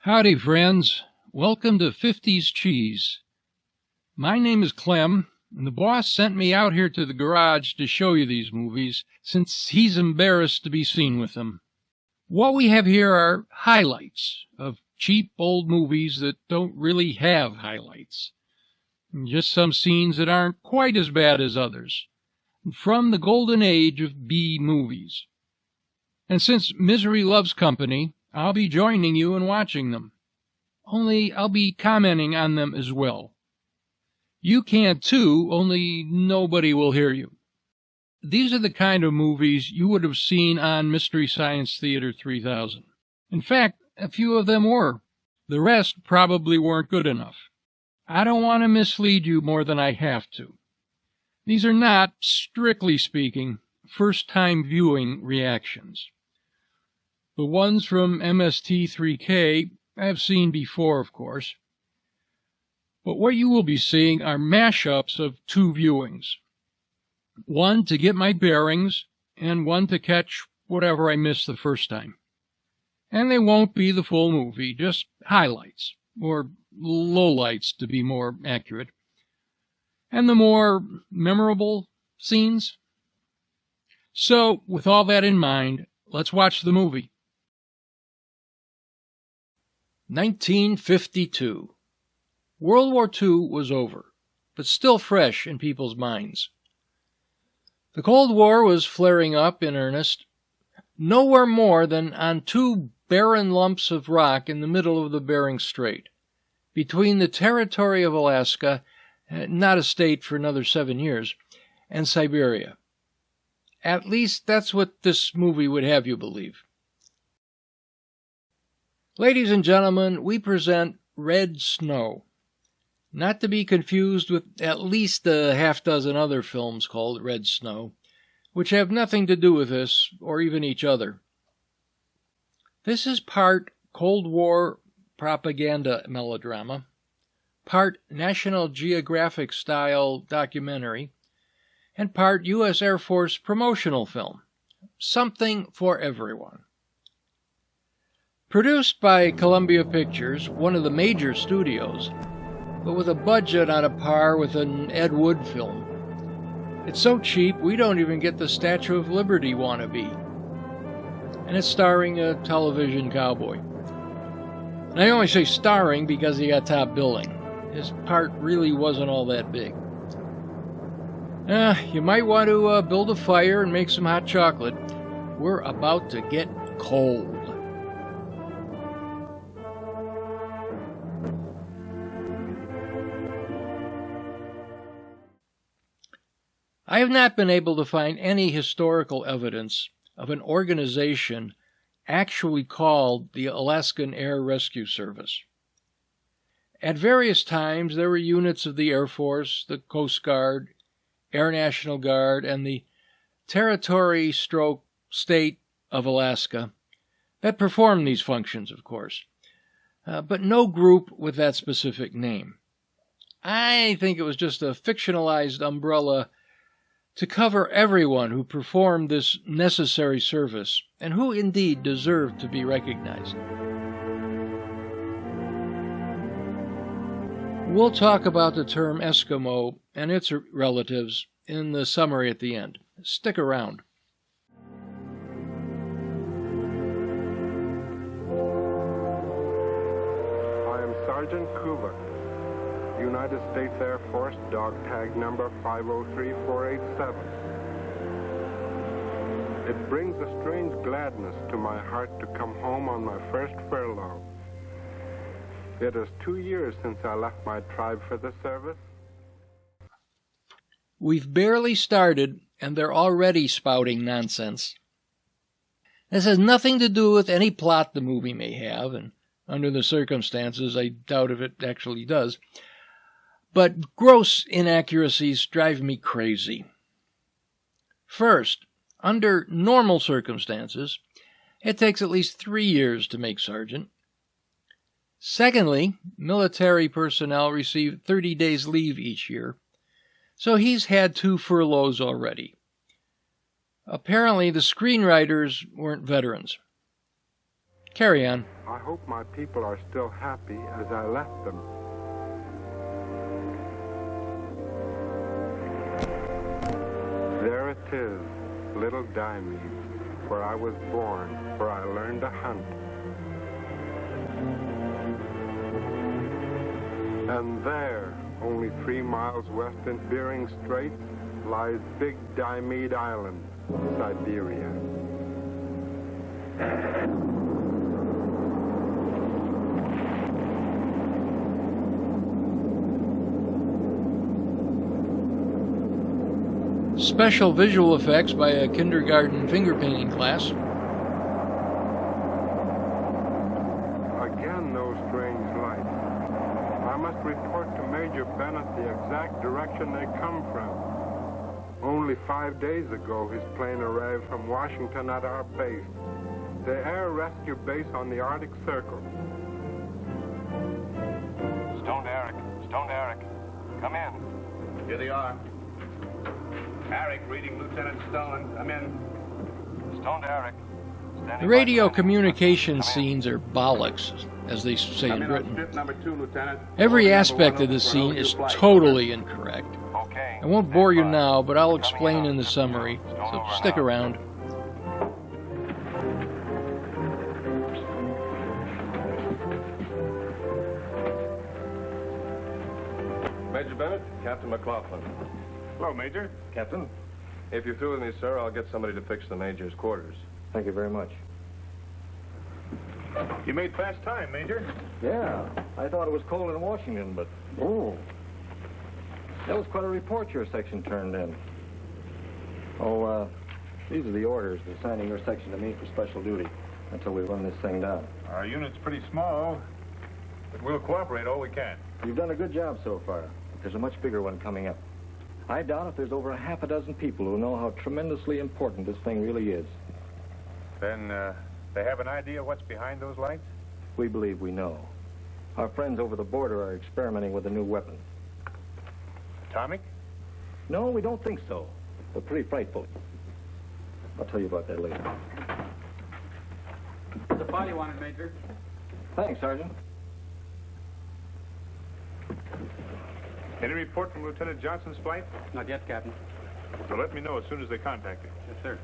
Howdy, friends. Welcome to 50's Cheese. My name is Clem, and the boss sent me out here to the garage to show you these movies, since he's embarrassed to be seen with them. What we have here are highlights of cheap old movies that don't really have highlights. And just some scenes that aren't quite as bad as others. From the golden age of B movies. And since misery loves company, I'll be joining you in watching them. Only I'll be commenting on them as well. You can too, only nobody will hear you. These are the kind of movies you would have seen on Mystery Science Theater 3000. In fact, a few of them were. The rest probably weren't good enough. I don't want to mislead you more than I have to. These are not, strictly speaking, first-time viewing reactions. The ones from MST3K I have seen before, of course. But what you will be seeing are mashups of two viewings. One to get my bearings, and one to catch whatever I missed the first time. And they won't be the full movie, just highlights, or lowlights to be more accurate. And the more memorable scenes. So, with all that in mind, let's watch the movie. 1952. World War II was over, but still fresh in people's minds. The Cold War was flaring up in earnest, nowhere more than on two barren lumps of rock in the middle of the Bering Strait, between the territory of Alaska, not a state for another 7 years, and Siberia. At least that's what this movie would have you believe. Ladies and gentlemen, we present Red Snow, not to be confused with at least a half-dozen other films called Red Snow, which have nothing to do with this or even each other. This is part Cold War propaganda melodrama, part National Geographic-style documentary, and part U.S. Air Force promotional film. Something for everyone. Produced by Columbia Pictures, one of the major studios, but with a budget on a par with an Ed Wood film. It's so cheap we don't even get the Statue of Liberty wannabe. And it's starring a television cowboy. And I only say starring because he got top billing. His part really wasn't all that big. You might want to build a fire and make some hot chocolate. We're about to get cold. I have not been able to find any historical evidence of an organization actually called the Alaskan Air Rescue Service. At various times, there were units of the Air Force, the Coast Guard, Air National Guard, and the Territory/State of Alaska that performed these functions, of course, but no group with that specific name. I think it was just a fictionalized umbrella to cover everyone who performed this necessary service and who indeed deserved to be recognized. We'll talk about the term Eskimo and its relatives in the summary at the end. Stick around. I am Sergeant Kulik, United States Air Force, dog tag number 503487. It brings a strange gladness to my heart to come home on my first furlough. It is 2 years since I left my tribe for the service. We've barely started, and they're already spouting nonsense. This has nothing to do with any plot the movie may have, and under the circumstances, I doubt if it actually does. But gross inaccuracies drive me crazy. First, under normal circumstances, it takes at least 3 years to make sergeant. Secondly, military personnel receive 30 days leave each year, so he's had 2 furloughs already. Apparently, the screenwriters weren't veterans. Carry on. I hope my people are still happy as I left them. There it is, Little Diomede, where I was born, where I learned to hunt. And there, only 3 miles west in Bering Strait, lies Big Diomede Island, Siberia. Special visual effects by a kindergarten finger painting class. Again, those strange lights. I must report to Major Bennett the exact direction they come from. Only 5 days ago, his plane arrived from Washington at our base, the Air Rescue Base on the Arctic Circle. Stone to Eric. Stone to Eric. Come in. Here they are. Eric reading Lieutenant Stone. Come in. Stone to Eric. The radio communication scenes are bollocks, as they say in Britain. Every aspect of the scene is totally incorrect. I won't bore you now, but I'll explain in the summary, so stick around. Major Bennett, Captain McLaughlin. Hello, Major. Captain, if you're through with me, sir, I'll get somebody to fix the Major's quarters. Thank you very much. You made fast time, Major. Yeah, I thought it was cold in Washington, but... Oh. That was quite a report your section turned in. Oh, these are the orders assigning your section to me for special duty until we run this thing down. Our unit's pretty small, but we'll cooperate all we can. You've done a good job so far, but there's a much bigger one coming up. I doubt if there's over a half a dozen people who know how tremendously important this thing really is. Then, they have an idea what's behind those lights? We believe we know. Our friends over the border are experimenting with a new weapon. Atomic? No, we don't think so. They're pretty frightful. I'll tell you about that later. The file you wanted, Major. Thanks, Sergeant. Any report from Lieutenant Johnson's flight? Not yet, Captain. So let me know as soon as they contact you. Yes, sir.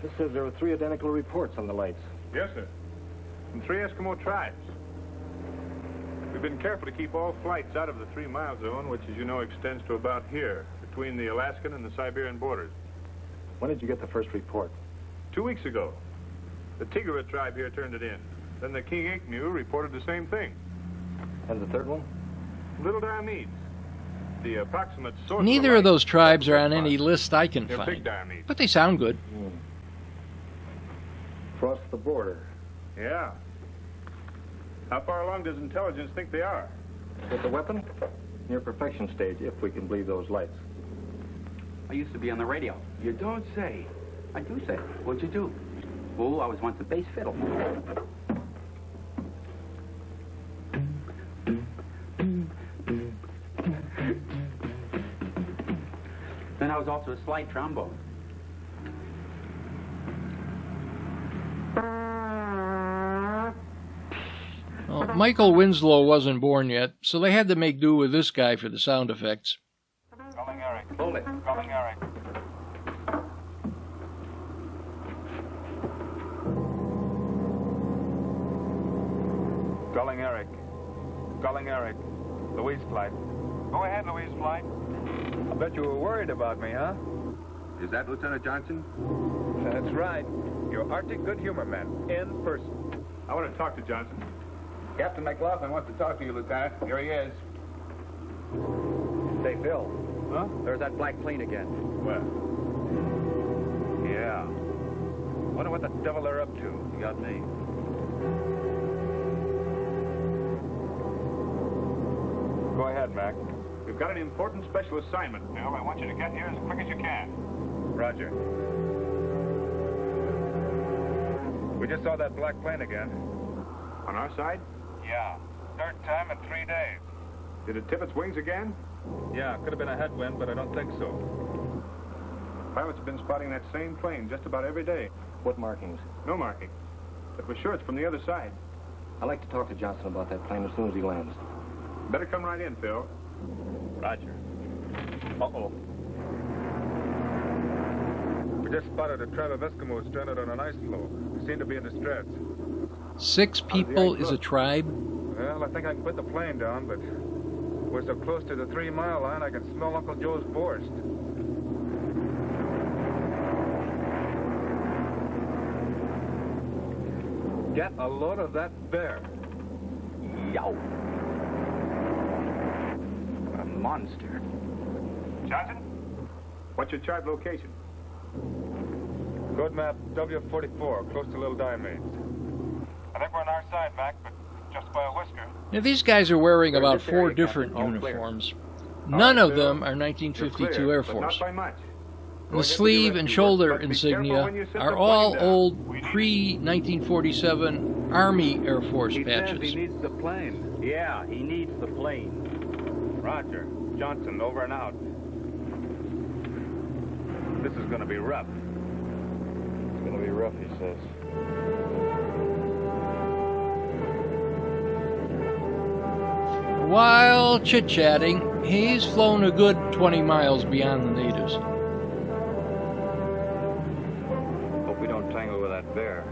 This says there are 3 identical reports on the lights. Yes, sir. From 3 Eskimo tribes. We've been careful to keep all flights out of the 3-mile zone, which, as you know, extends to about here, between the Alaskan and the Siberian borders. When did you get the first report? 2 weeks ago. The Tigara tribe here turned it in. Then the King Ink reported the same thing. And the third one? Little Diomede. The approximate source Neither of those tribes are on any list I can They're Big find, Diomede. but they sound good. Across the border. Yeah. How far along does intelligence think they are? With the weapon? Near perfection stage, if we can believe those lights. I used to be on the radio. You don't say. I do say. What'd you do? Oh, I was once a bass fiddle. Then I was also a slide trombone. Well, Michael Winslow wasn't born yet, so they had to make do with this guy for the sound effects. Calling Eric. Hold it. Calling Eric. Calling Eric. Calling Eric. Louise flight. Go ahead, Louise flight. I bet you were worried about me, huh? Is that Lieutenant Johnson? That's right. Your Arctic good humor man, in person. I want to talk to Johnson. Captain McLaughlin wants to talk to you, Lieutenant. Here he is. Say, Phil. Huh? There's that black plane again. Well. Yeah. Wonder what the devil they're up to. You got me. Go ahead, Mac. We've got an important special assignment. Bill, I want you to get here as quick as you can. Roger. We just saw that black plane again. On our side? Yeah. Third time in 3 days. Did it tip its wings again? Yeah, could have been a headwind, but I don't think so. Pilots have been spotting that same plane just about every day. What markings? No marking. But we're sure it's from the other side. I'd like to talk to Johnson about that plane as soon as he lands. Better come right in, Phil. Roger. Uh-oh. We just spotted a tribe of Eskimos stranded on an ice floe. They seem to be in distress. 6 people is a tribe? Well, I think I can put the plane down, but we're so close to the 3-mile line, I can smell Uncle Joe's Borscht. Get a load of that bear. Yow. A monster. Johnson? What's your chart location? Code map W44, close to Little Diomede. I think we're on our side, Mac, but just by a whisker. Now, these guys are wearing Clear about this 4 area, different Captain. All clear. uniforms. None of them are You're 1952 clear, Air but Force. not by much. The sleeve and shoulder insignia are all old pre-1947 Army Air Force He says patches. he needs the plane. Yeah, he needs the plane. Roger. Johnson, over and out. This is going to be rough. It's gonna be rough, he says. While chit-chatting, he's flown a good 20 miles beyond the natives. Hope we don't tangle with that bear.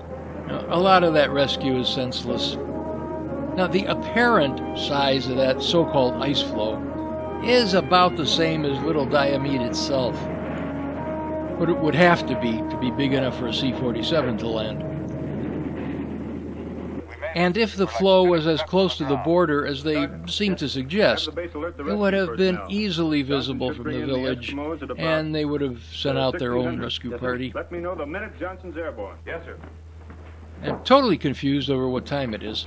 Now, a lot of that rescue is senseless. Now, the apparent size of that so-called ice floe is about the same as Little Diomede itself. But it would have to be big enough for a C-47 to land. And if the floe was as close to the border as they seem to suggest, it would have been easily visible from the village, and they would have sent out their own rescue party. Let me know the minute Johnson's airborne. Yes, sir. I'm totally confused over what time it is.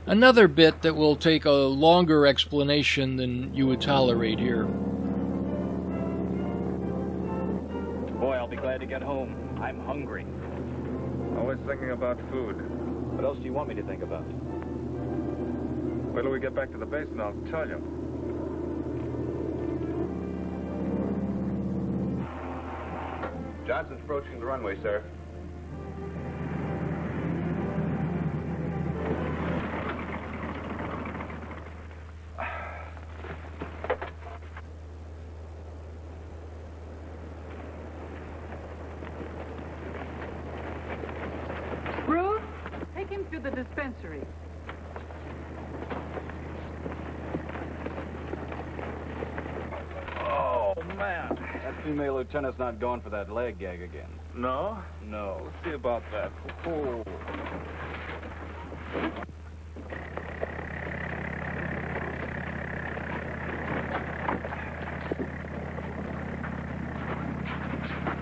Another bit that will take a longer explanation than you would tolerate here. Boy, I'll be glad to get home. I'm hungry. Always thinking about food. What else do you want me to think about? Wait till we get back to the base and I'll tell you. Johnson's approaching the runway, sir. Bruce, take him to the dispensary. Oh, man. That female lieutenant's not going for that leg gag again. No? No. Let's see about that. Oh.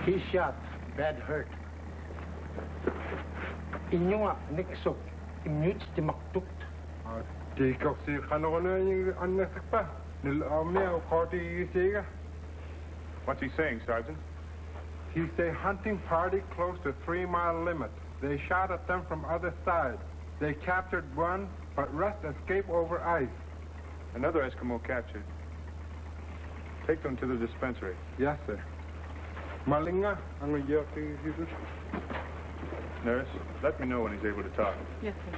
He's shot. Bad hurt. Inyo niksok. Imnut di maktuk. Di kasi kanono yung annasak pa. Nilamia o koti siga. What's he saying, Sergeant? He's a hunting party close to 3-mile limit. They shot at them from other side. They captured one, but rest escaped over ice. Another Eskimo captured. Take them to the dispensary. Yes, sir. Malinga, ang Nurse, let me know when he's able to talk. Yes, sir.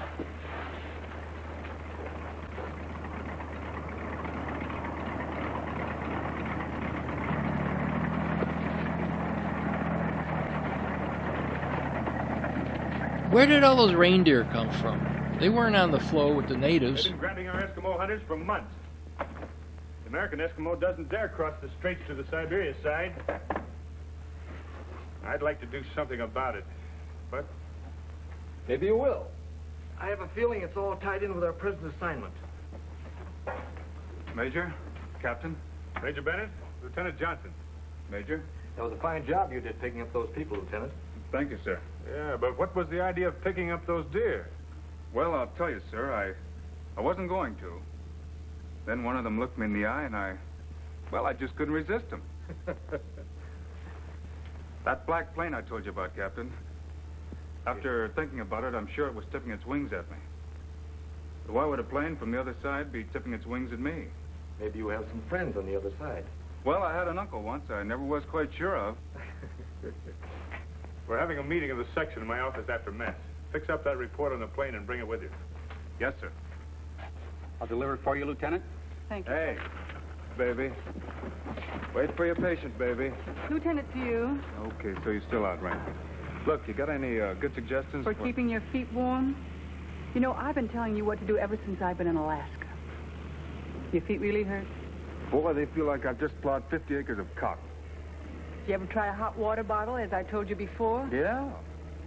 Where did all those reindeer come from? They weren't on the floe with the They've natives. been grabbing our Eskimo hunters for months. The American Eskimo doesn't dare cross the straits to the Siberia side. I'd like to do something about it, but Maybe you will. I have a feeling it's all tied in with our present assignment. Major, Captain, Major Bennett, Lieutenant Johnson. Major? That was a fine job you did picking up those people, Lieutenant. Thank you, sir. Yeah, but what was the idea of picking up those deer? Well, I'll tell you, sir, I wasn't going to. Then one of them looked me in the eye, and I just couldn't resist him. That black plane I told you about, Captain. After thinking about it, I'm sure it was tipping its wings at me. But why would a plane from the other side be tipping its wings at me? Maybe you have some friends on the other side. Well, I had an uncle once I never was quite sure of. We're having a meeting of the section in my office after mess. Fix up that report on the plane and bring it with you. Yes, sir. I'll deliver it for you, Lieutenant. Thank you. Hey, baby. Wait for your patient, baby. Lieutenant, to you. Okay, so you're still out, right? Look, you got any good suggestions? For keeping your feet warm? You know, I've been telling you what to do ever since I've been in Alaska. Your feet really hurt? Boy, they feel like I've just plowed 50 acres of cotton. Did you ever try a hot water bottle, as I told you before? Yeah,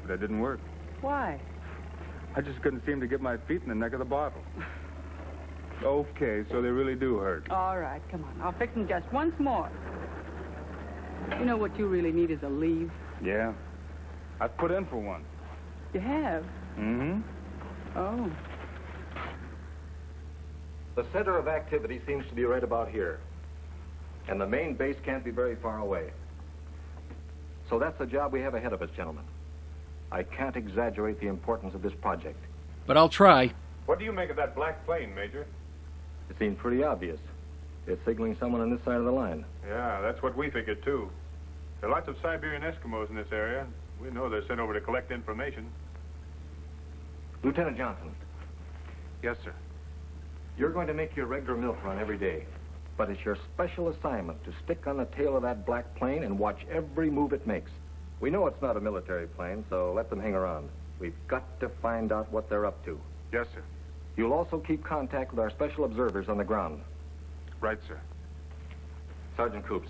but that didn't work. Why? I just couldn't seem to get my feet in the neck of the bottle. Okay, so they really do hurt. All right, come on. I'll fix them just once more. You know what you really need is a leave. Yeah. I've put in for one. You have? Mm-hmm. Oh. The center of activity seems to be right about here. And the main base can't be very far away. So that's the job we have ahead of us, gentlemen. I can't exaggerate the importance of this project. But I'll try. What do you make of that black plane, Major? It seems pretty obvious. It's signaling someone on this side of the line. Yeah, that's what we figured, too. There are lots of Siberian Eskimos in this area. We know they're sent over to collect information. Lieutenant Johnson, Yes, sir. you're going to make your regular milk run every day. But it's your special assignment to stick on the tail of that black plane and watch every move it makes. We know it's not a military plane, so let them hang around. We've got to find out what they're up to. Yes, sir. You'll also keep contact with our special observers on the ground. Right, sir. Sergeant Coops.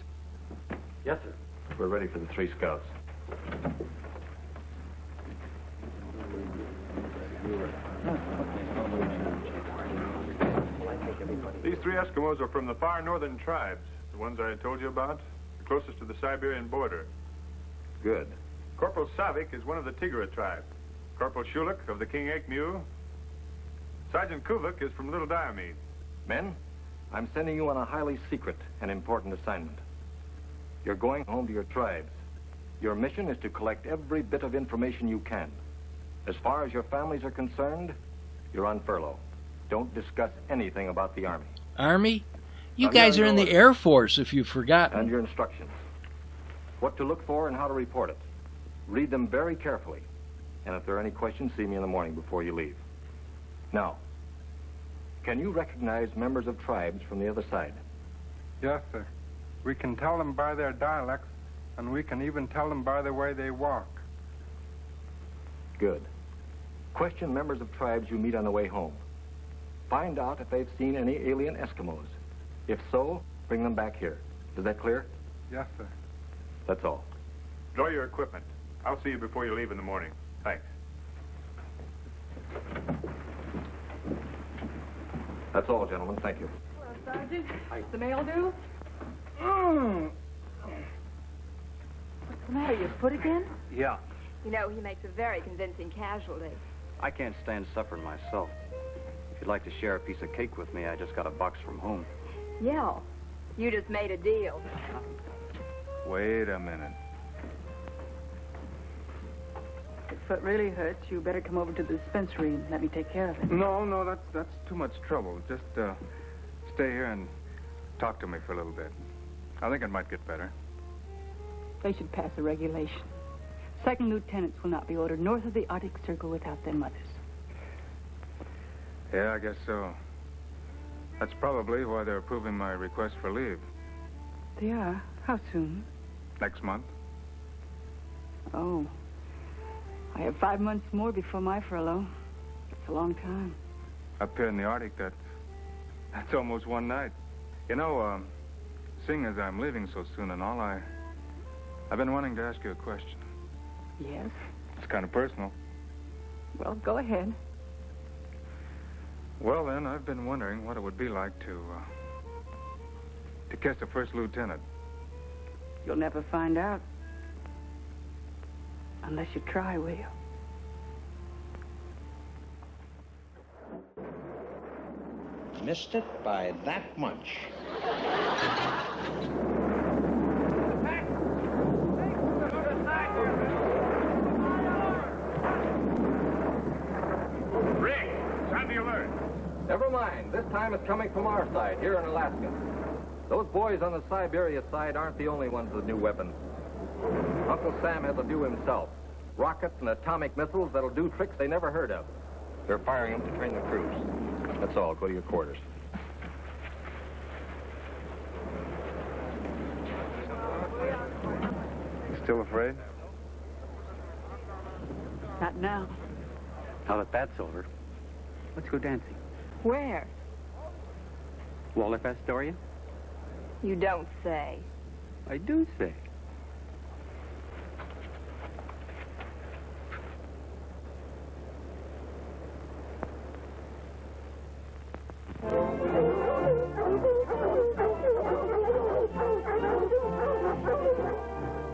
Yes, sir. We're ready for the 3 scouts. These 3 Eskimos are from the far northern tribes, the ones I told you about, the closest to the Siberian border. Good. Corporal Savik is one of the Tigra tribe. Corporal Shulik of the King Akmew. Sergeant Kuvik is from Little Diomede. Men, I'm sending you on a highly secret and important assignment. You're going home to your tribes. Your mission is to collect every bit of information you can. As far as your families are concerned, you're on furlough. Don't discuss anything about the Army. Army? You I'm guys are gonna in go the with- Air Force, if you've forgotten. And your instructions. What to look for and how to report it. Read them very carefully. And if there are any questions, see me in the morning before you leave. Now, can you recognize members of tribes from the other side? Yes, sir. We can tell them by their dialects, and we can even tell them by the way they walk. Good. Question members of tribes you meet on the way home. Find out if they've seen any alien Eskimos. If so, bring them back here. Is that clear? Yes, sir. That's all. Draw your equipment. I'll see you before you leave in the morning. Thanks. That's all, gentlemen. Thank you. Hello, Sergeant. What's the mail due? What's the matter? Your foot again? Yeah. You know, he makes a very convincing casualty. I can't stand suffering myself. If you'd like to share a piece of cake with me, I just got a box from home. Yeah. You just made a deal. Wait a minute. If foot really hurts, you better come over to the dispensary and let me take care of it. No, that's too much trouble. Just stay here and talk to me for a little bit. I think it might get better. They should pass a regulation. Second lieutenants will not be ordered north of the Arctic Circle without their mothers. Yeah, I guess so. That's probably why they're approving my request for leave. They are? How soon? Next month. Oh. I have 5 months more before my furlough. It's a long time. Up here in the Arctic, that's almost one night. You know, seeing as I'm leaving so soon and all, I've been wanting to ask you a question. Yes? It's kind of personal. Well, go ahead. Well, then, I've been wondering what it would be like to kiss a first lieutenant. You'll never find out. Unless you try, will you? Missed it by that much. Rick, sound the alert. Never mind. This time it's coming from our side, here in Alaska. Those boys on the Siberia side aren't the only ones with new weapons. Uncle Sam has a few himself. Rockets and atomic missiles that'll do tricks they never heard of. They're firing them to train the crews. That's all. Go to your quarters. Still afraid? Not now. Now that that's over, let's go dancing. Where? Waldorf Astoria? You don't say. I do say.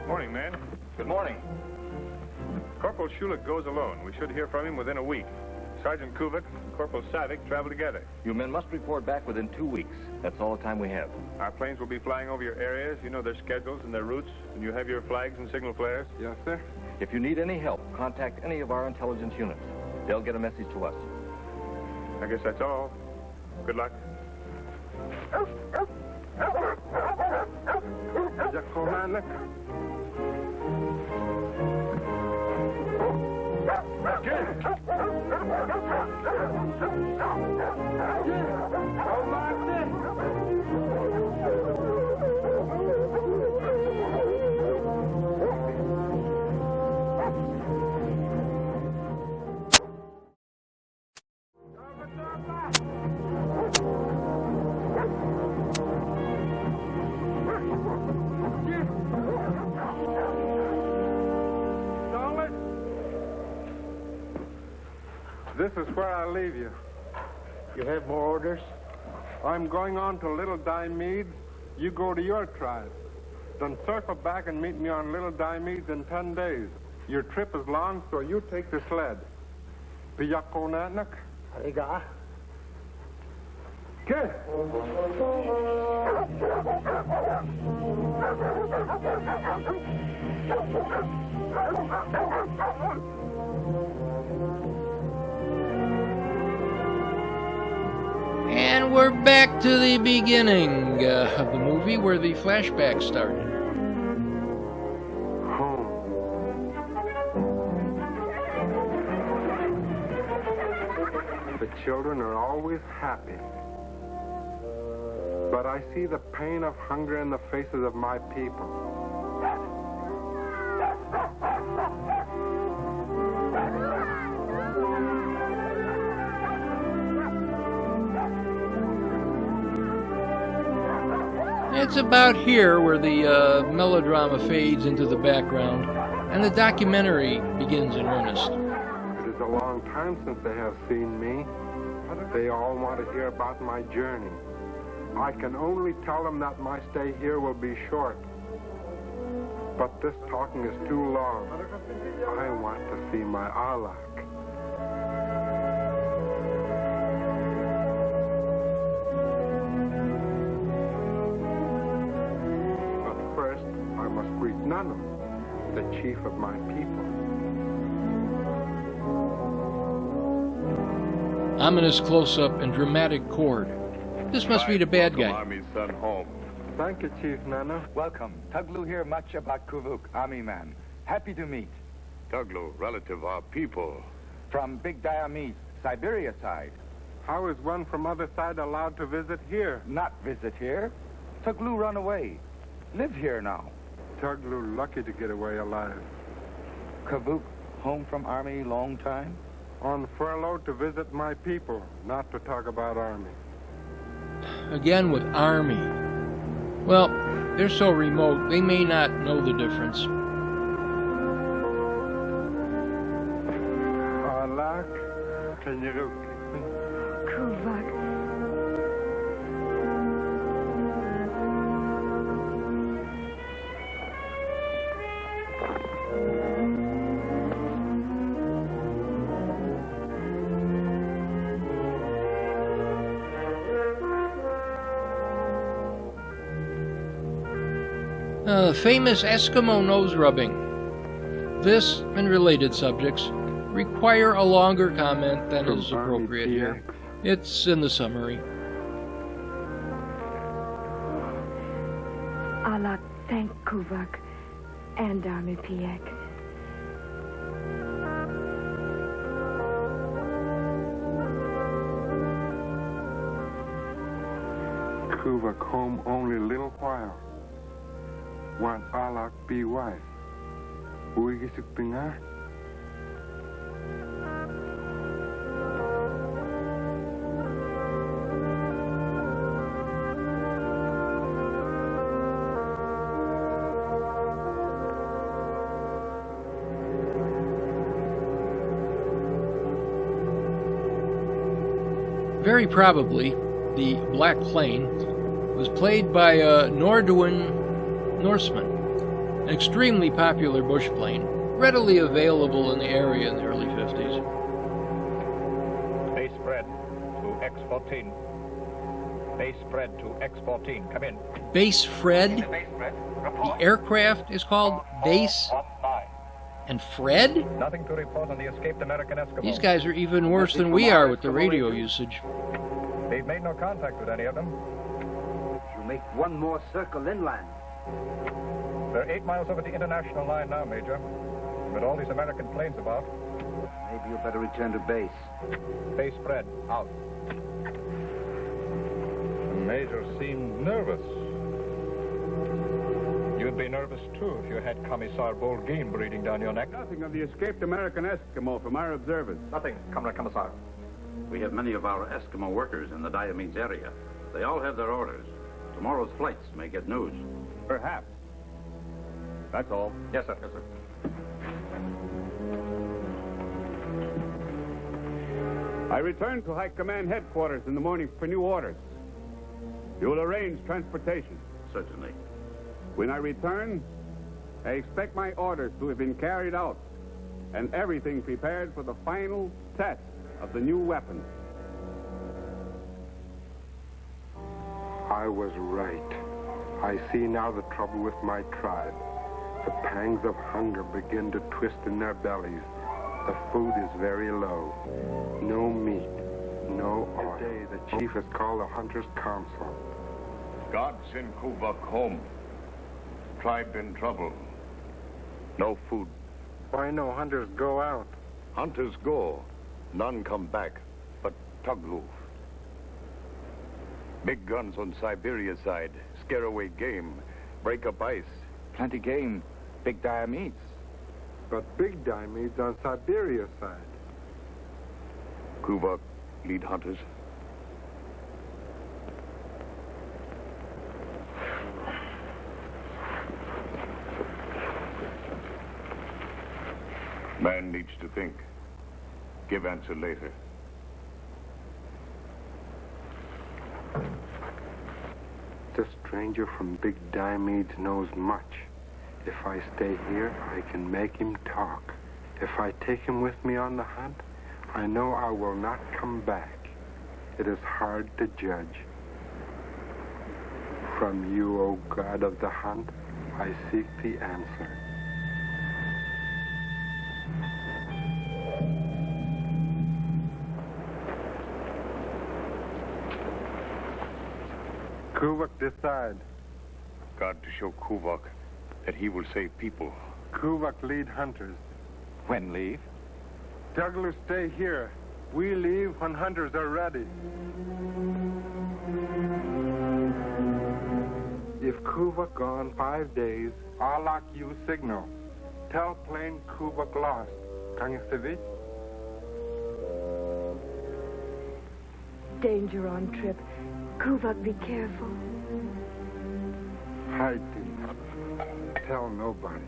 Morning, man. Good morning. Corporal Schulich goes alone. We should hear from him within a week. Sergeant Kuvik and Corporal Savick travel together. You men must report back within 2 weeks. That's all the time we have. Our planes will be flying over your areas. You know their schedules and their routes, and you have your flags and signal flares? Yes, sir. If you need any help, contact any of our intelligence units. They'll get a message to us. I guess that's all. Good luck. This is where I leave you. You have more orders? I'm going on to Little Diomedes. You go to your tribe. Then circle back and meet me on Little Diomedes in 10 days. Your trip is long, so you take the sled. Piyakonatnak? Riga. Good. And we're back to the beginning of the movie where the flashback started. The children are always happy. But I see the pain of hunger in the faces of my people. It's about here where the melodrama fades into the background and the documentary begins in earnest. It is a long time since they have seen me. They all want to hear about my journey. I can only tell them that my stay here will be short. But this talking is too long. I want to see my Alak. But first, I must greet Nano, the chief of my people. Ominous close-up and dramatic chord. This must be the bad guy. Army's son home. Thank you, Chief Nano. Welcome. Tuglu here much about Kuvuk, Army man. Happy to meet. Tuglu, relative our people. From Big Diomedes, Siberia side. How is one from other side allowed to visit here? Not visit here. Tuglu run away. Live here now. Tuglu lucky to get away alive. Kuvuk, home from Army long time? On furlough to visit my people, not to talk about Army. Again with Army. Well, they're so remote, they may not know the difference. Alak, Kanyaruk. Kuvak. Famous Eskimo nose rubbing. This and related subjects require a longer comment than is appropriate here. It's in the summary. Allah thank Kuvak and Army PX. Kuvak home only little while. Want Allah be wife. Uigisuk pingar. Very probably, the Black Plane was played by a Norduin Norseman, an extremely popular bush plane, readily available in the area in the early 50s. Base spread to X-14. Base spread to X-14. Come in. Base Fred? The aircraft is called Base and Fred? Nothing to report on the escaped American Eskimo. These guys are even worse than we are with the radio usage. They've made no contact with any of them. You make one more circle inland. They're 8 miles over the international line now, Major. With all these American planes about. Maybe you better return to base. Base spread. Out. The Major seemed nervous. You'd be nervous, too, if you had Commissar Bolgeen breathing down your neck. Nothing of the escaped American Eskimo from our observers. Nothing, Comrade Commissar. We have many of our Eskimo workers in the Diomede area. They all have their orders. Tomorrow's flights may get news. Perhaps. That's all. Yes, sir. Yes, sir. I return to High Command headquarters in the morning for new orders. You will arrange transportation. Certainly. When I return, I expect my orders to have been carried out and everything prepared for the final test of the new weapon. I was right. I see now the trouble with my tribe. The pangs of hunger begin to twist in their bellies. The food is very low. No meat, no oil. Today the chief has called a hunter's council. God send Kuvak home. Tribe in trouble. No food. Why no hunters go out? Hunters go. None come back, but Tugluf. Big guns on Siberia side. Scare away game. Break up ice. Plenty game. Big Diomedes. But big Diomedes on Siberia side. Kuvak lead hunters. Man needs to think. Give answer later. The stranger from Big Diomedes knows much. If I stay here, I can make him talk. If I take him with me on the hunt, I know I will not come back. It is hard to judge. From you, O God of the hunt, I seek the answer. Kuvak decide. God to show Kuvak that he will save people. Kuvak lead hunters. When leave? Douglas stay here. We leave when hunters are ready. If Kuvak gone 5 days, I'll lock you signal. Tell plane Kuvak lost. Can you see? Danger on trip. Kuvak, be careful. Hide things. Tell nobody.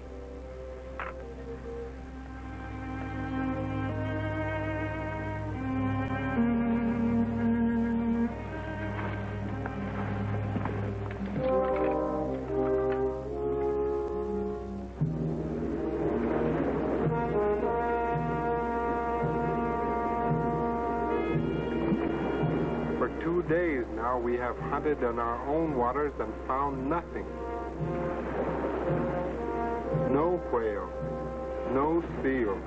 For 2 days now, we have hunted in our own waters and found nothing. No whale, no seal.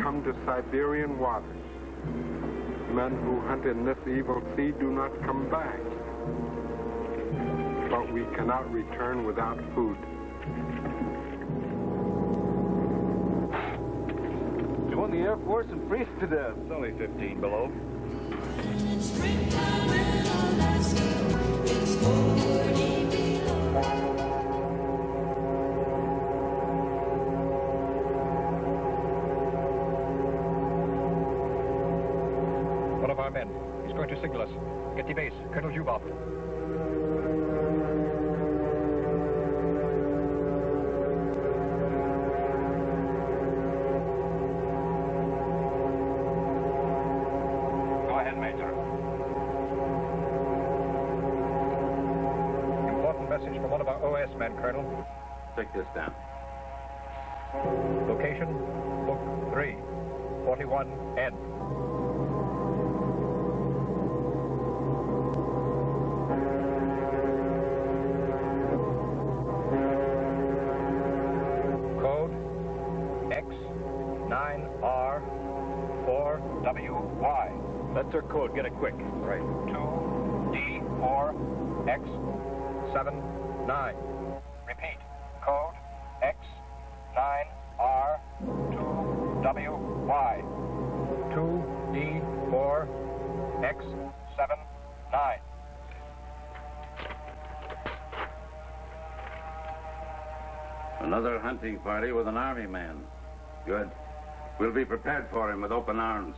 come to Siberian waters. Men who hunt in this evil sea do not come back. But we cannot return without food. Join the Air Force and freeze to death. It's only 15 below. Springtime in Alaska, it's 40 below. One of our men. He's going to signal us. Get the base. Colonel Zubov. Go ahead, Major. Important message from one of our OS men, Colonel. Take this down. Location, book 3, 41N. Code X9R4WY. That's our code. Get it quick. Right. 2D4X79. Repeat. Code X9R2WY. 2D4X79. Another hunting party with an army man. Good. We'll be prepared for him with open arms.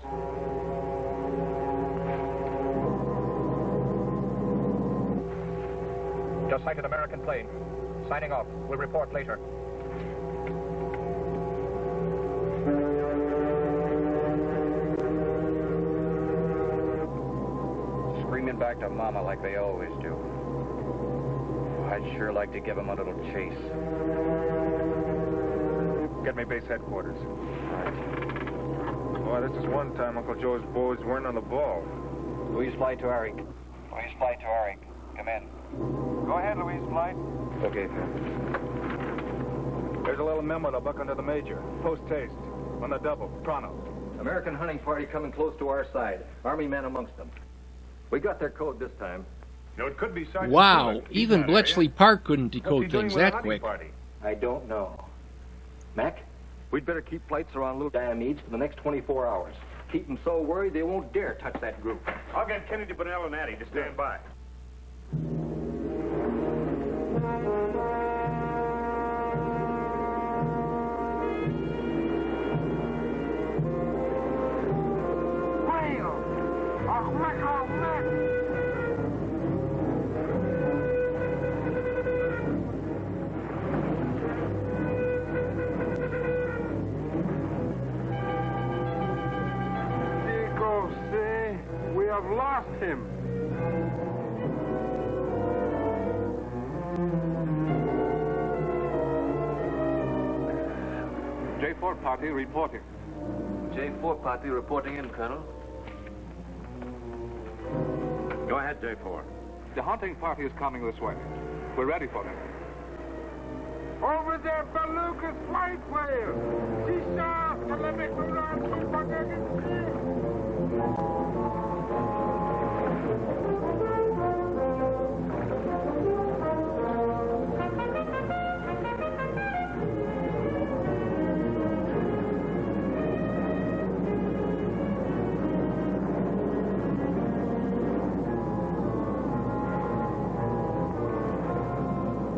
Just sighted American plane. Signing off. We'll report later. Screaming back to Mama like they always do. I'd sure like to give him a little chase. Get me base headquarters. Boy, this is one time Uncle Joe's boys weren't on the ball. Louise Flight to Arik. Louise Flight to Arik. Come in. Go ahead, Louise Flight. Okay, Phil. There's a little memo to buck under the Major. Post haste. On the double. Pronto. American hunting party coming close to our side. Army men amongst them. We got their code this time. You know, it could be Sergeant Wow, Stewart. He's even not Bletchley area. Park couldn't What's he decode doing things with a that hunting quick. party? I don't know. Mac, we'd better keep flights around Little Diomede for the next 24 hours. Keep them so worried they won't dare touch that group. I'll get Kennedy, Bonnell, and Addie to stand by. We have lost him. J4 party reporting. J4 party reporting in, Colonel. Go ahead, J4. The hunting party is coming this way. We're ready for them. Over there, Beluga's white whale. Shisha,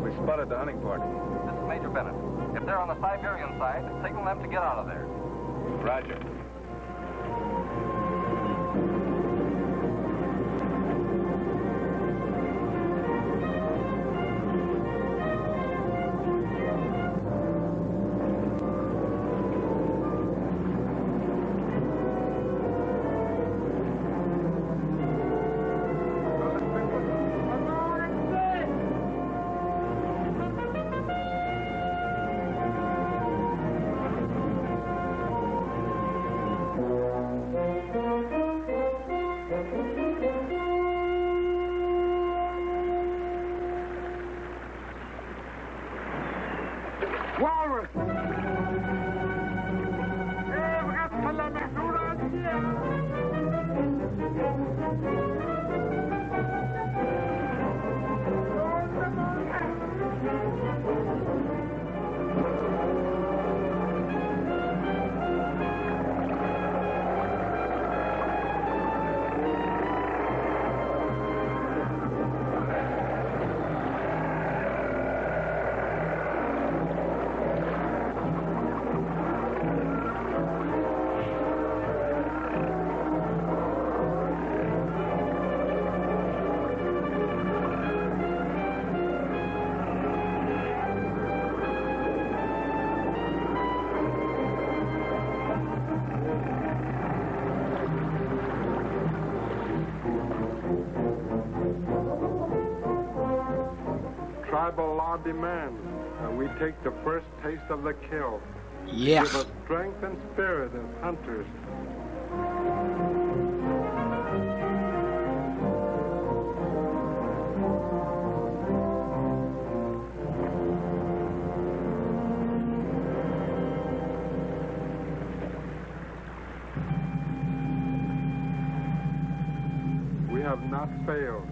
We spotted the hunting party. This is Major Bennett. If they're on the Siberian side, signal them to get out of there. Roger. Walrus! Hey, we got tribal law demands, and we take the first taste of the kill. Yeah. Give us strength and spirit as hunters. We have not failed.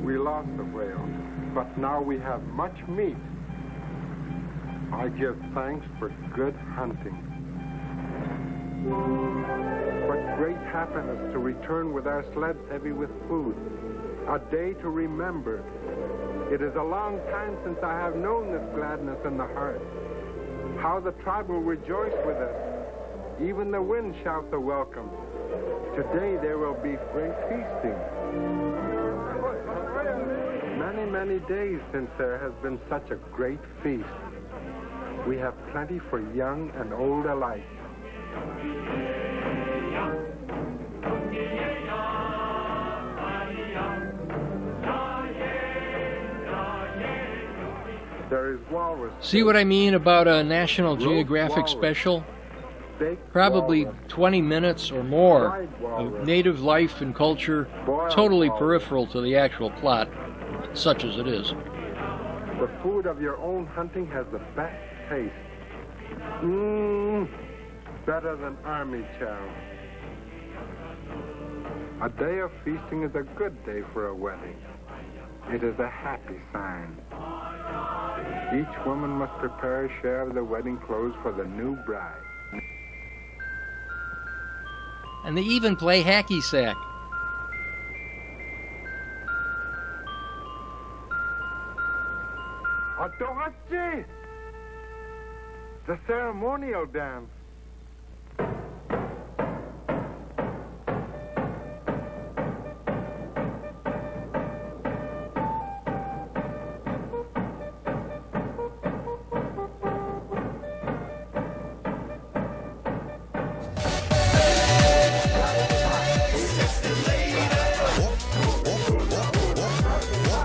We lost the whale, but now we have much meat. I give thanks for good hunting. What great happiness to return with our sleds heavy with food. A day to remember. It is a long time since I have known this gladness in the heart. How the tribe will rejoice with us. Even the wind shouts a welcome. Today there will be great feasting. Many, many days since there has been such a great feast. We have plenty for young and old alike. There is walrus. See what I mean about a National Geographic walrus. special? Baked Probably walrus. 20 minutes or more Fried of walrus. native life and culture, Boiled totally walrus. peripheral to the actual plot, such as it is. The food of your own hunting has the best taste. Better than army chow. A day of feasting is a good day for a wedding. It is a happy sign. Each woman must prepare a share of the wedding clothes for the new bride. And they even play hacky sack. Otohachi! The ceremonial dance.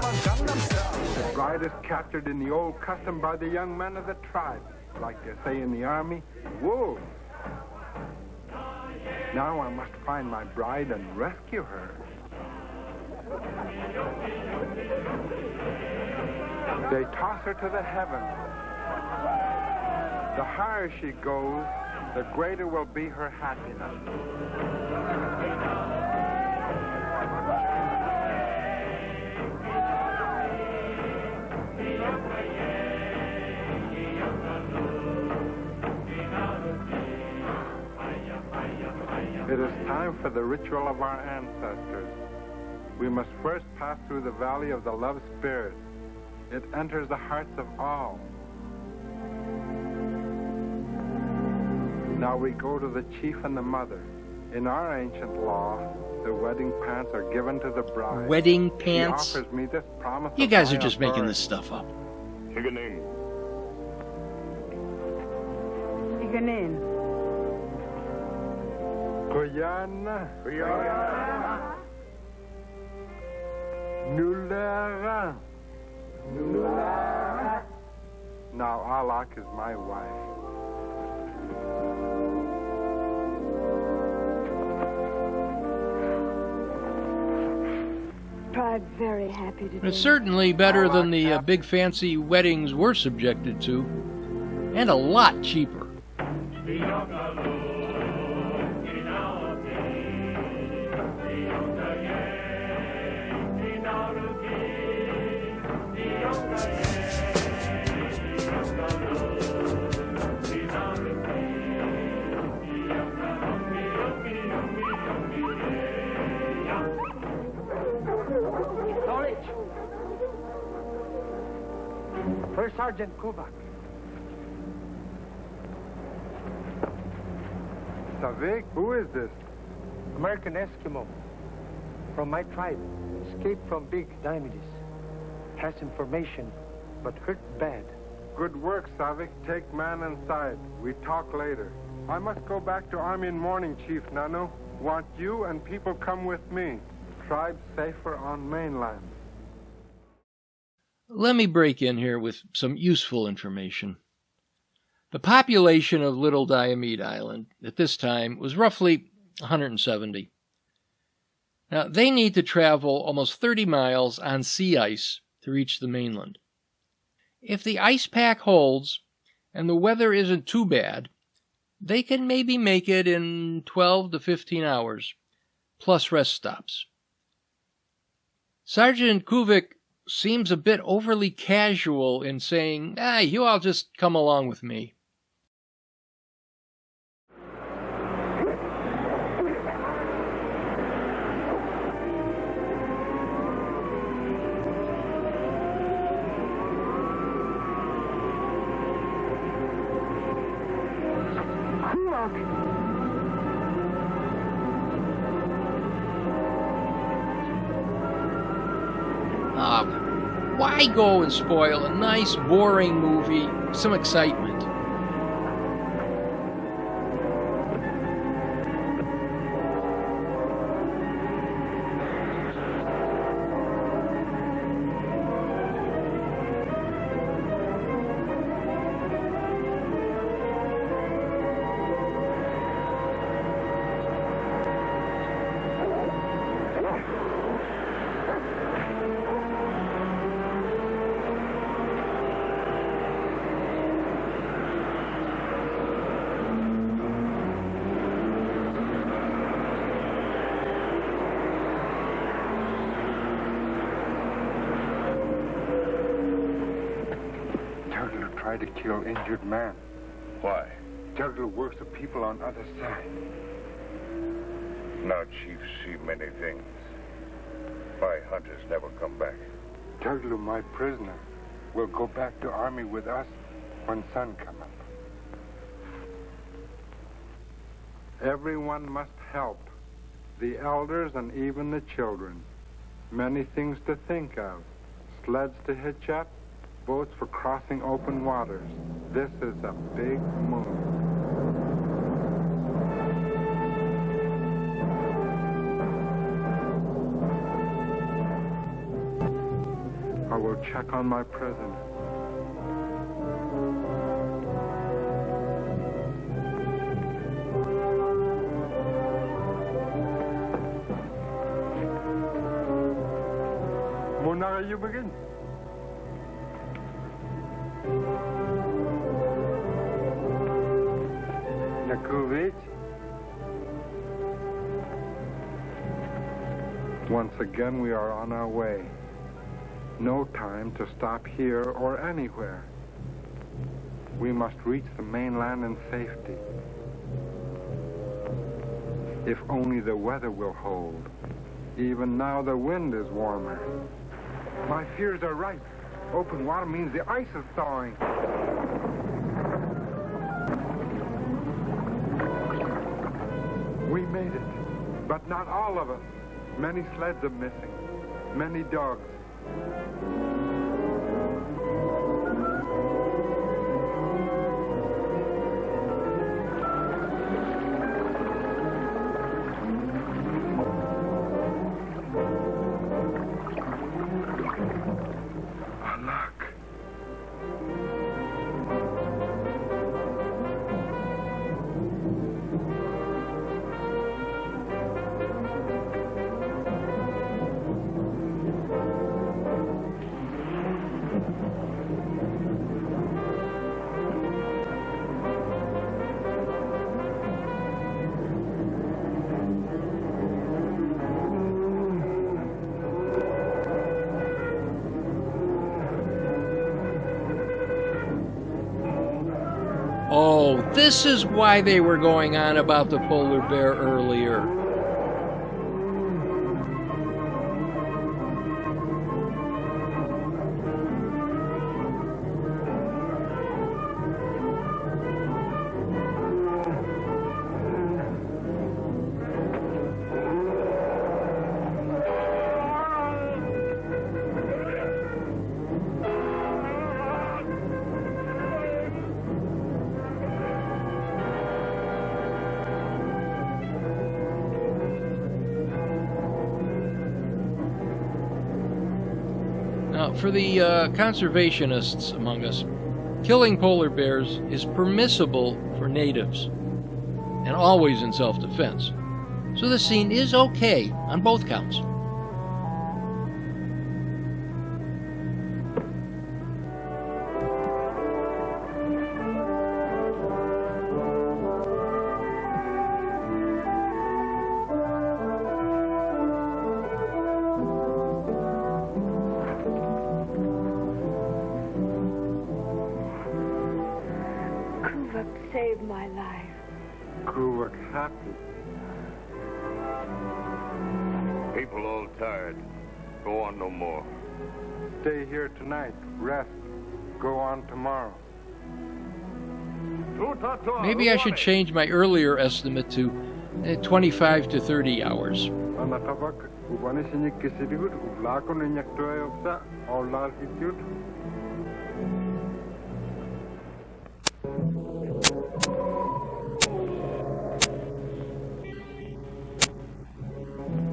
The bride is captured in the old custom by the young men of the tribe. Like they say in the army, wolves. Now I must find my bride and rescue her. They toss her to the heavens. The higher she goes, the greater will be her happiness. It is time for the ritual of our ancestors. We must first pass through the valley of the love spirit. It enters the hearts of all. Now we go to the chief and the mother. In our ancient law, the wedding pants are given to the bride. Wedding She pants? offers me this promise You of guys my are just making authority. this stuff up. Higanin. Iganin. Kuyana. Nulera. Now Alak is my wife. Tribe very happy to It's certainly better than the big fancy weddings we're subjected to, and a lot cheaper. Knowledge. First Sergeant Kovac. Savik, who is this? American Eskimo. From my tribe. Escaped from Big Diomedes. Has information, but hurt bad. Good work, Savik. Take man inside. We talk later. I must go back to army in morning, Chief Nano. Want you and people come with me. Tribe safer on mainland. let me break in here with some useful information. The population of Little Diomede Island at this time was roughly 170. Now, they need to travel almost 30 miles on sea ice to reach the mainland. If the ice pack holds and the weather isn't too bad, they can maybe make it in 12 to 15 hours, plus rest stops. Sergeant Kuvik seems a bit overly casual in saying, you all just come along with me. Why go and spoil a nice, boring movie with some excitement? Tried to kill injured man. Why? Juggler works with people on other side. Now chiefs see many things. My hunters never come back. Juggler, my prisoner, will go back to army with us when sun come up. Everyone must help. The elders and even the children. Many things to think of. Sleds to hitch up. Boats for crossing open waters. This is a big move. I will check on my prisoner. Wanneer je begint? Once again, we are on our way. No time to stop here or anywhere. We must reach the mainland in safety. If only the weather will hold. Even now, the wind is warmer. My fears are right. Open water means the ice is thawing. We made it, but not all of us. Many sleds are missing. Many dogs. Oh, this is why they were going on about the polar bear earlier. Now, for the conservationists among us, killing polar bears is permissible for natives, and always in self-defense. So this scene is okay on both counts. Kuvak saved my life. Kuvak happy. People all tired. Go on no more. Stay here tonight. Rest. Go on tomorrow. Maybe I should change my earlier estimate to 25 to 30 hours.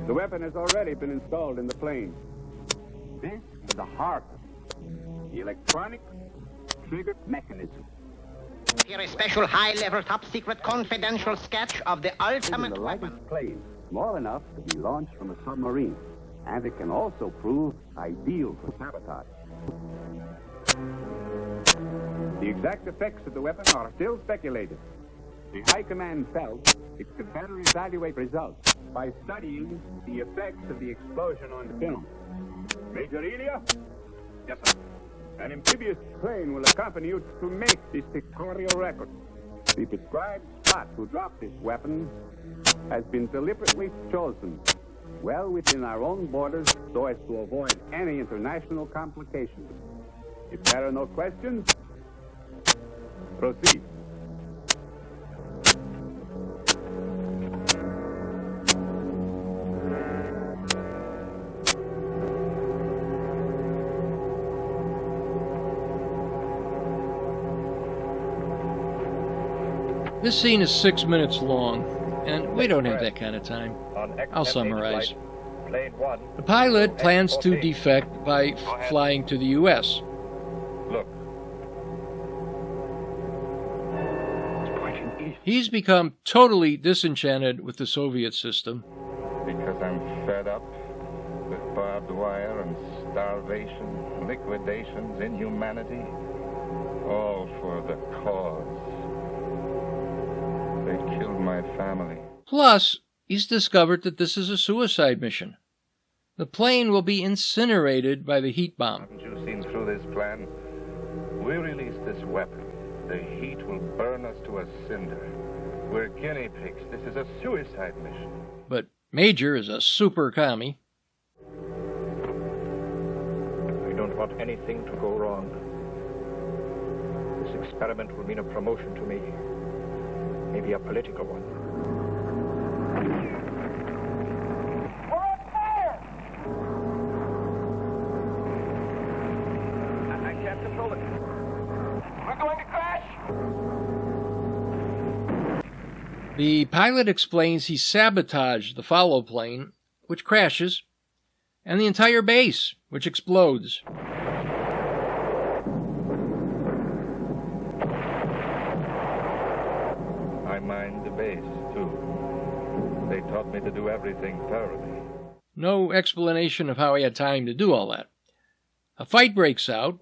The weapon has already been installed in the plane. This is the heart. The electronic trigger mechanism. Here a special high-level, top-secret, confidential sketch of the ultimate the weapon. lightest plane, small enough to be launched from a submarine, and it can also prove ideal for sabotage. The exact effects of the weapon are still speculated. The High Command felt it could better evaluate results by studying the effects of the explosion on film. Major Elia? Yes, sir. An amphibious plane will accompany you to make this pictorial record. The prescribed spot to drop this weapon has been deliberately chosen, well within our own borders, so as to avoid any international complications. If there are no questions, proceed. This scene is 6 minutes long, and we don't have that kind of time. I'll summarize. The pilot plans to defect by flying to the U.S. Look. He's become totally disenchanted with the Soviet system. Because I'm fed up with barbed wire and starvation, liquidations, inhumanity, all for the cause. They killed my family. Plus, he's discovered that this is a suicide mission. The plane will be incinerated by the heat bomb. Haven't you seen through this plan? We release this weapon. The heat will burn us to a cinder. We're guinea pigs. This is a suicide mission. But Major is a super commie. I don't want anything to go wrong. This experiment will mean a promotion to me. Maybe a political one. We're on fire! I can't control it. We're going to crash! The pilot explains he sabotaged the follow plane, which crashes, and the entire base, which explodes. I mind the base, too. They taught me to do everything thoroughly. No explanation of how he had time to do all that. A fight breaks out.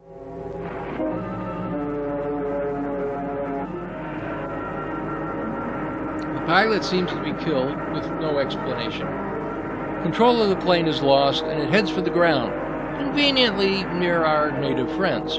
The pilot seems to be killed with no explanation. Control of the plane is lost and it heads for the ground, conveniently near our native friends.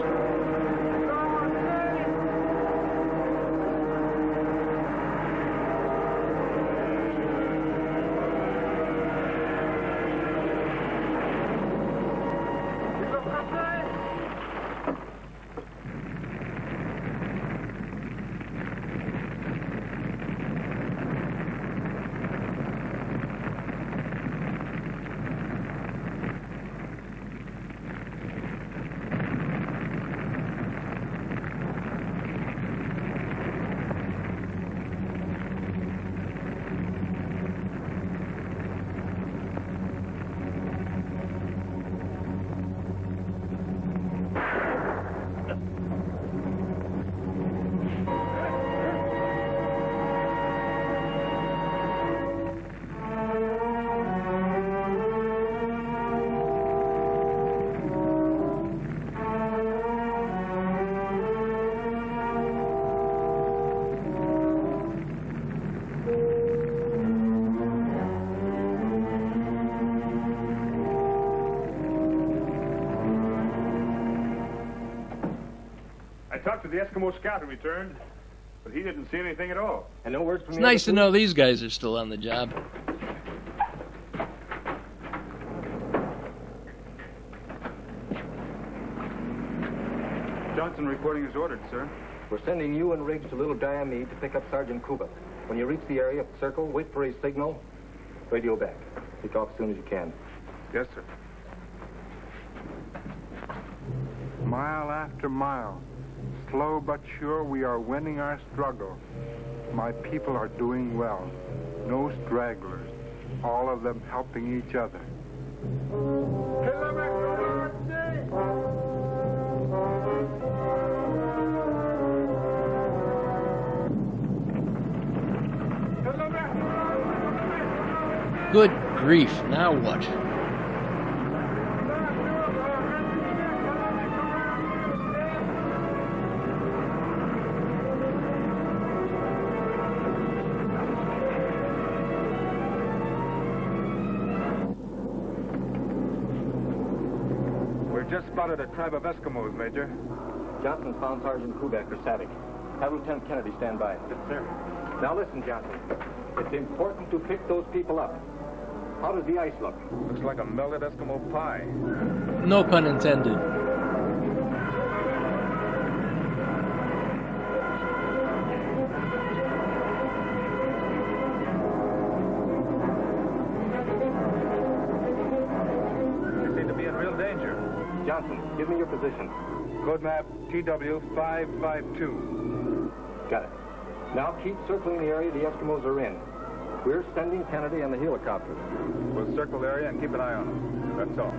after the Eskimo scout who returned, but he didn't see anything at all. And no words from It's the nice other to know these guys are still on the job. Johnson reporting as ordered, sir. We're sending you and Riggs to Little Diomede to pick up Sergeant Kuba. When you reach the area, circle, wait for his signal, radio back. Take off as soon as you can. Yes, sir. Mile after mile, slow but sure, we are winning our struggle. My people are doing well. No stragglers. All of them helping each other. Good grief, now what? We've just spotted a tribe of Eskimos, Major. Johnson found Sergeant Kubak or Savick. Have Lieutenant Kennedy stand by. Yes, sir. Now listen, Johnson. It's important to pick those people up. How does the ice look? Looks like a melted Eskimo pie. No pun intended. You seem to be in real danger. Johnson, give me your position. Code map TW552. Got it. Now keep circling the area the Eskimos are in. We're sending Kennedy and the helicopters. We'll circle the area and keep an eye on them. That's all.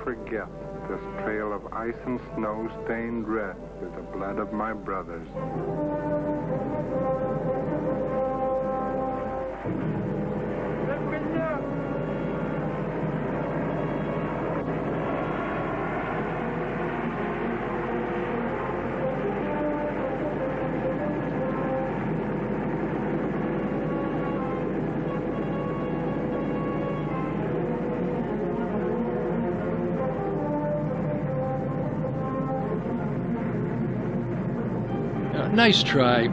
Forget this trail of ice and snow stained red with the blood of my brothers. Nice try,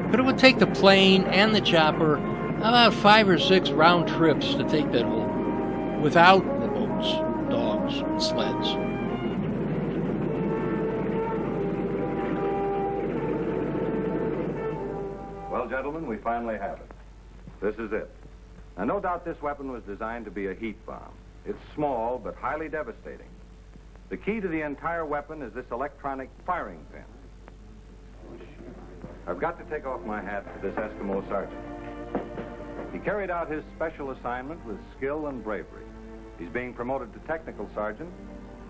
but it would take the plane and the chopper about 5 or 6 round trips to take that home, without the boats, dogs, and sleds. Well, gentlemen, we finally have it. This is it. Now, no doubt this weapon was designed to be a heat bomb. It's small, but highly devastating. The key to the entire weapon is this electronic firing pin. I've got to take off my hat to this Eskimo sergeant. He carried out his special assignment with skill and bravery. He's being promoted to technical sergeant,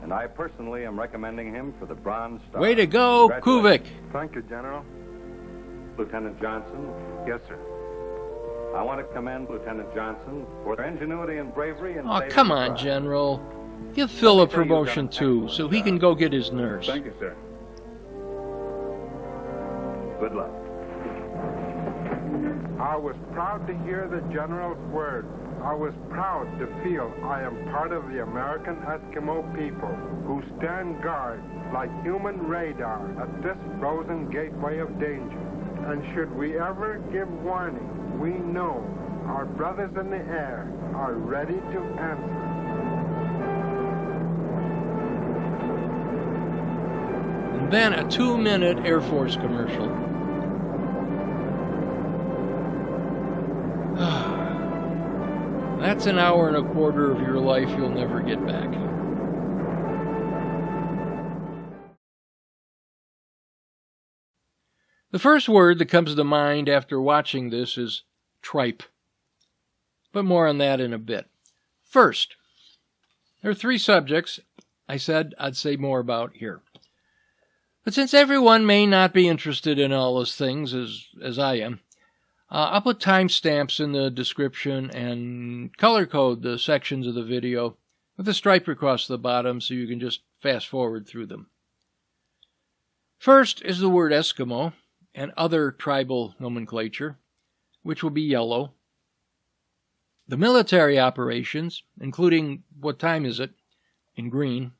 and I personally am recommending him for the Bronze Star. Way to go, Kubik! Thank you, General. Lieutenant Johnson. Yes, sir. I want to commend Lieutenant Johnson for their ingenuity and bravery in Oh, saving come the on, tribe. General. Give Phil a promotion, too, so he can go get his nurse. Thank you, sir. Good luck. I was proud to hear the General's words. I was proud to feel I am part of the American Eskimo people who stand guard like human radar at this frozen gateway of danger. And should we ever give warning, we know our brothers in the air are ready to answer. And then a 2-minute Air Force commercial. That's an hour and a quarter of your life you'll never get back. The first word that comes to mind after watching this is tripe. But more on that in a bit. First, there are three subjects I said I'd say more about here. But since everyone may not be interested in all those things as I am, I'll put timestamps in the description and color code the sections of the video with a stripe across the bottom so you can just fast forward through them. First is the word Eskimo and other tribal nomenclature, which will be yellow. The military operations, including what time is it, in green.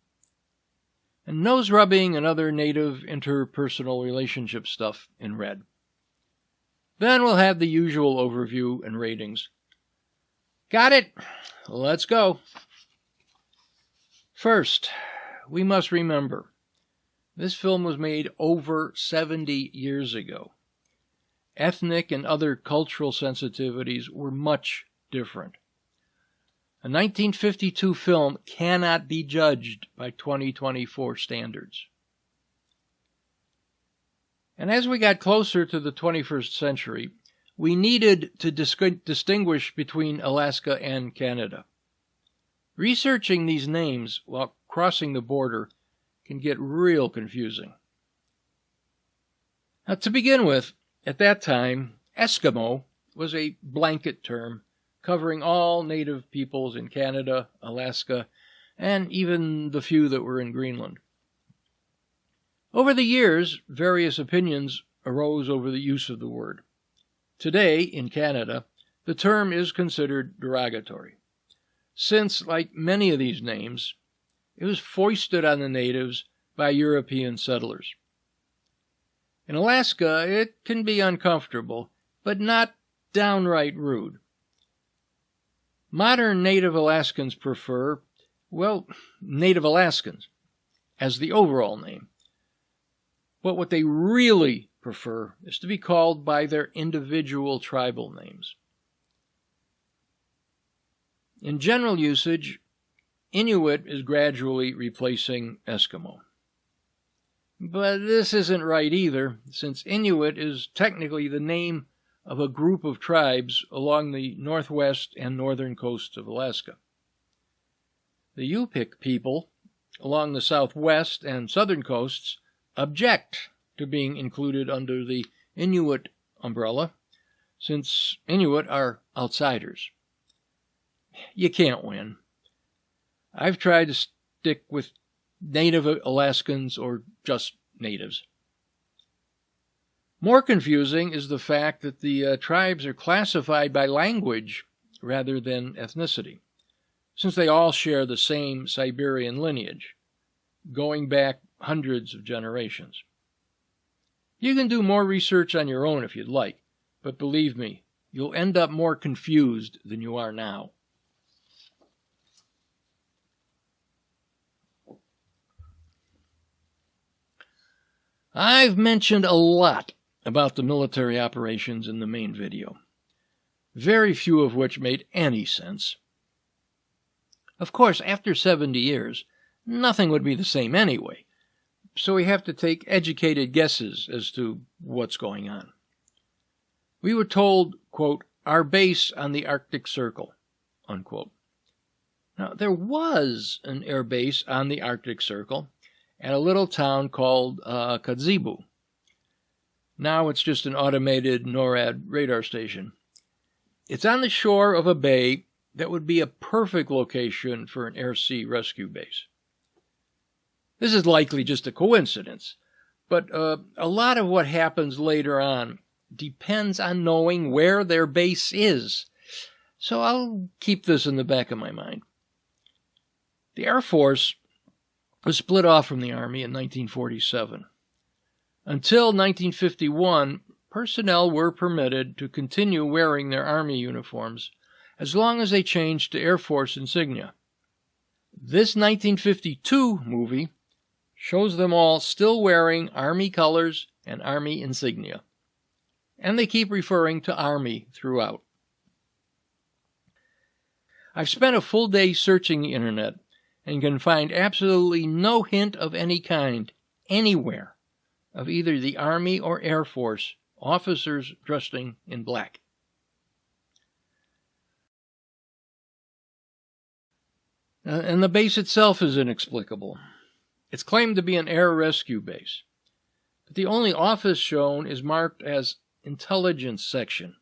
And nose rubbing and other native interpersonal relationship stuff in red. Then we'll have the usual overview and ratings. Got it? Let's go. First, we must remember, this film was made over 70 years ago. Ethnic and other cultural sensitivities were much different. A 1952 film cannot be judged by 2024 standards. And as we got closer to the 21st century, we needed to distinguish between Alaska and Canada. Researching these names while crossing the border can get real confusing. Now, to begin with, at that time, Eskimo was a blanket term covering all native peoples in Canada, Alaska, and even the few that were in Greenland. Over the years, various opinions arose over the use of the word. Today, in Canada, the term is considered derogatory, since, like many of these names, it was foisted on the natives by European settlers. In Alaska, it can be uncomfortable, but not downright rude. Modern Native Alaskans prefer, well, Native Alaskans as the overall name. But what they really prefer is to be called by their individual tribal names. In general usage, Inuit is gradually replacing Eskimo. But this isn't right either, since Inuit is technically the name of a group of tribes along the northwest and northern coasts of Alaska. The Yupik people along the southwest and southern coasts object to being included under the Inuit umbrella, since Inuit are outsiders. You can't win. I've tried to stick with Native Alaskans or just natives. More confusing is the fact that the tribes are classified by language rather than ethnicity, since they all share the same Siberian lineage, going back hundreds of generations. You can do more research on your own if you'd like, but believe me, you'll end up more confused than you are now. I've mentioned a lot about the military operations in the main video, very few of which made any sense. Of course, after 70 years, nothing would be the same anyway, so we have to take educated guesses as to what's going on. We were told, quote, our base on the Arctic Circle, unquote. Now, there was an air base on the Arctic Circle at a little town called Kotzebue. Now it's just an automated NORAD radar station. It's on the shore of a bay that would be a perfect location for an air-sea rescue base. This is likely just a coincidence, but a lot of what happens later on depends on knowing where their base is. So I'll keep this in the back of my mind. The Air Force was split off from the Army in 1947. Until 1951, personnel were permitted to continue wearing their Army uniforms as long as they changed to Air Force insignia. This 1952 movie shows them all still wearing Army colors and Army insignia. And they keep referring to Army throughout. I've spent a full day searching the internet and can find absolutely no hint of any kind anywhere of either the Army or Air Force, officers dressing in black. And the base itself is inexplicable. It's claimed to be an air rescue base, but the only office shown is marked as Intelligence Section.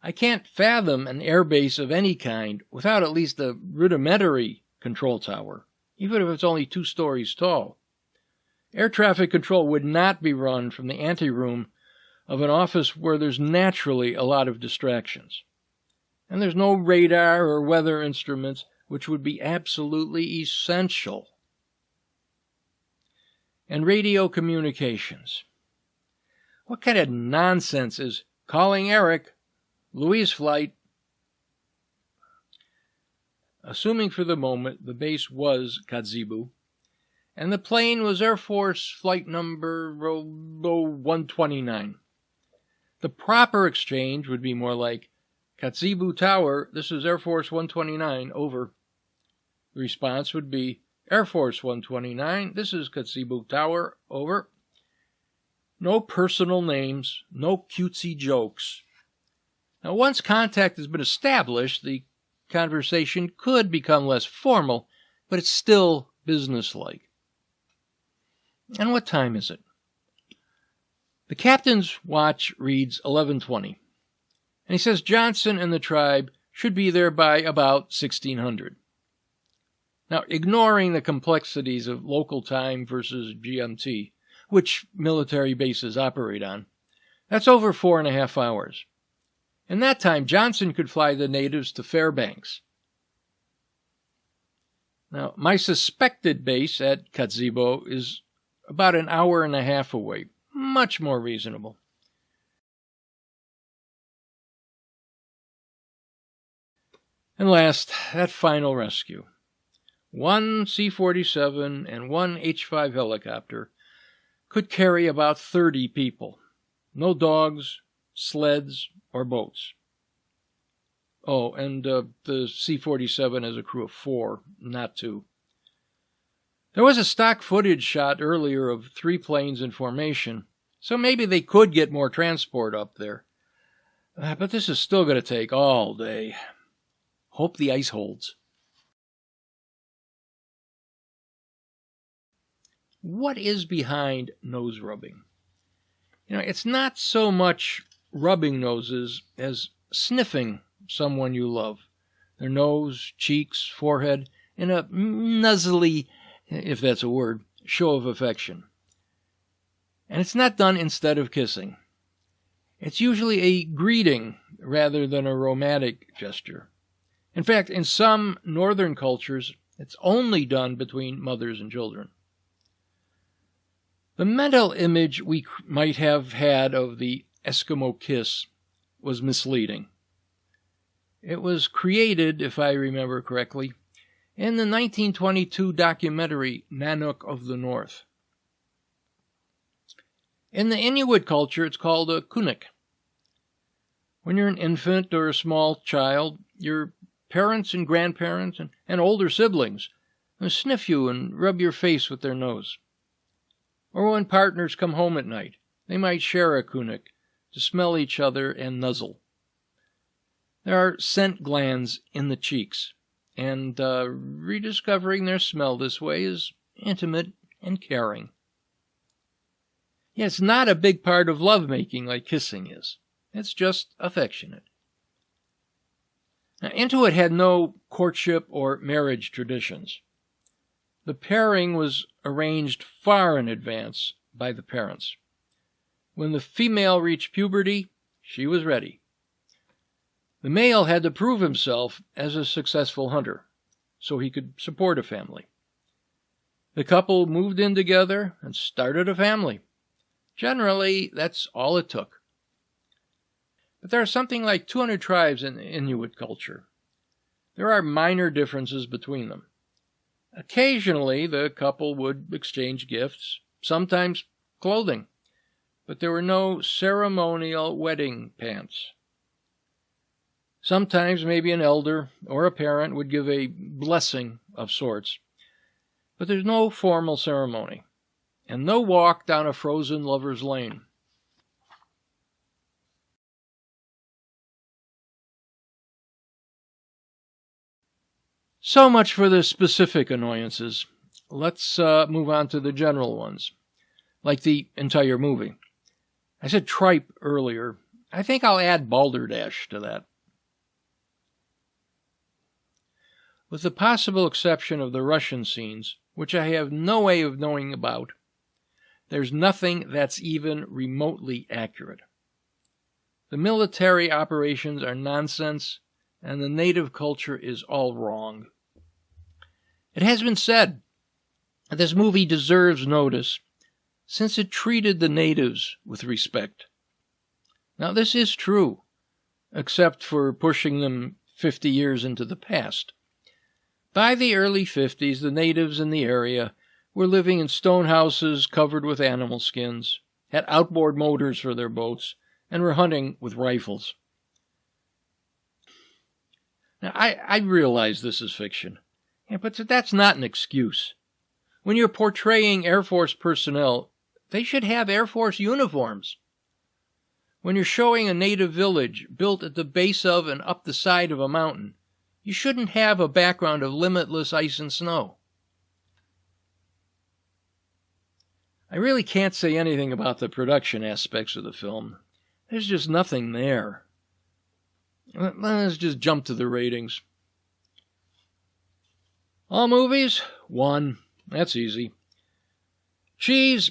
I can't fathom an air base of any kind without at least a rudimentary control tower, even if it's only 2 stories tall. Air traffic control would not be run from the anteroom of an office where there's naturally a lot of distractions. And there's no radar or weather instruments, which would be absolutely essential. And radio communications. What kind of nonsense is calling Eric, Louis flight? Assuming for the moment the base was Kotzebue, and the plane was Air Force Flight Number 129. The proper exchange would be more like, Kotzebue Tower, this is Air Force 129, over. The response would be, Air Force 129, this is Kotzebue Tower, over. No personal names, no cutesy jokes. Now, once contact has been established, the conversation could become less formal, but it's still businesslike. And what time is it? The captain's watch reads 11:20, and he says Johnson and the tribe should be there by about 1600. Now, ignoring the complexities of local time versus GMT, which military bases operate on, that's over 4.5 hours. In that time, Johnson could fly the natives to Fairbanks. Now, my suspected base at Kotzebue is about an hour and a half away. Much more reasonable. And last, that final rescue. 1 C-47 and 1 H-5 helicopter could carry about 30 people. No dogs, sleds, or boats. Oh, and the C-47 has a crew of 4, not 2. There was a stock footage shot earlier of 3 planes in formation, so maybe they could get more transport up there. But this is still going to take all day. Hope the ice holds. What is behind nose rubbing? It's not so much rubbing noses as sniffing someone you love. Their nose, cheeks, forehead, in a nuzzly, if that's a word, show of affection. And it's not done instead of kissing. It's usually a greeting rather than a romantic gesture. In fact, in some northern cultures, it's only done between mothers and children. The mental image we might have had of the Eskimo kiss was misleading. It was created, if I remember correctly, in the 1922 documentary Nanook of the North. In the Inuit culture, it's called a kunik. When you're an infant or a small child, your parents and grandparents and older siblings sniff you and rub your face with their nose. Or when partners come home at night, they might share a kunik to smell each other and nuzzle. There are scent glands in the cheeks, and rediscovering their smell this way is intimate and caring. Yeah, it's not a big part of lovemaking like kissing is. It's just affectionate. Now, Inuit had no courtship or marriage traditions. The pairing was arranged far in advance by the parents. When the female reached puberty, she was ready. The male had to prove himself as a successful hunter, so he could support a family. The couple moved in together and started a family. Generally, that's all it took. But there are something like 200 tribes in Inuit culture. There are minor differences between them. Occasionally, the couple would exchange gifts, sometimes clothing, but there were no ceremonial wedding pants. Sometimes maybe an elder or a parent would give a blessing of sorts. But there's no formal ceremony, and no walk down a frozen lover's lane. So much for the specific annoyances. Let's move on to the general ones, like the entire movie. I said tripe earlier. I think I'll add balderdash to that. With the possible exception of the Russian scenes, which I have no way of knowing about, there's nothing that's even remotely accurate. The military operations are nonsense, and the native culture is all wrong. It has been said that this movie deserves notice, since it treated the natives with respect. Now, this is true, except for pushing them 50 years into the past. By the early 50s, the natives in the area were living in stone houses covered with animal skins, had outboard motors for their boats, and were hunting with rifles. Now, I realize this is fiction, but that's not an excuse. When you're portraying Air Force personnel, they should have Air Force uniforms. When you're showing a native village built at the base of and up the side of a mountain, you shouldn't have a background of limitless ice and snow. I really can't say anything about the production aspects of the film. There's just nothing there. Let's just jump to the ratings. All movies, 1. That's easy. Cheese,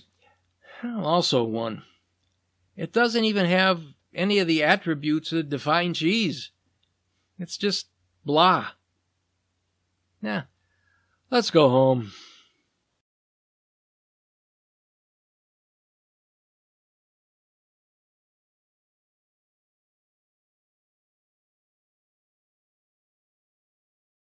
also 1. It doesn't even have any of the attributes that define cheese. It's just blah. Let's go home.